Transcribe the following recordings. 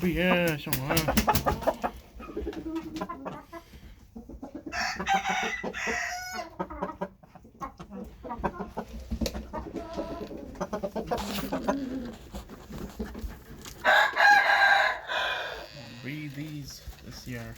breed. Yeah, show me. Breed these this year.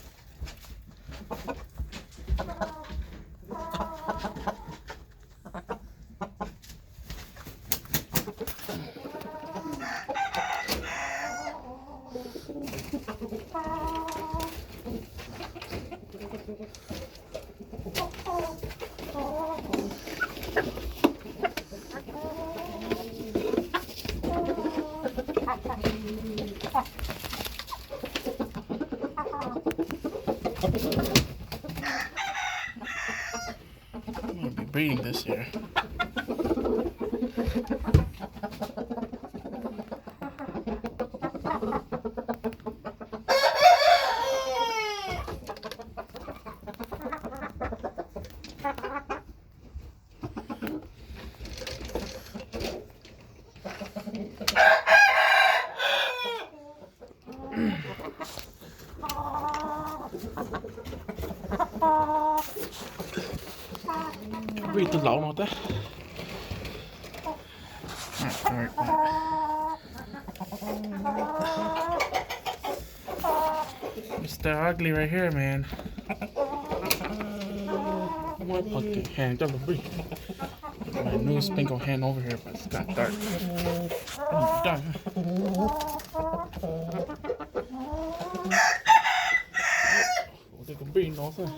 I'm gonna be breeding this year. Breed từ lẩu nào ta? Alright. Mr. Ugly right here, man. What fucking hand? Double breed. My new spangled hen over here, but it's got dark. Oh, dark. They can breed, no sir.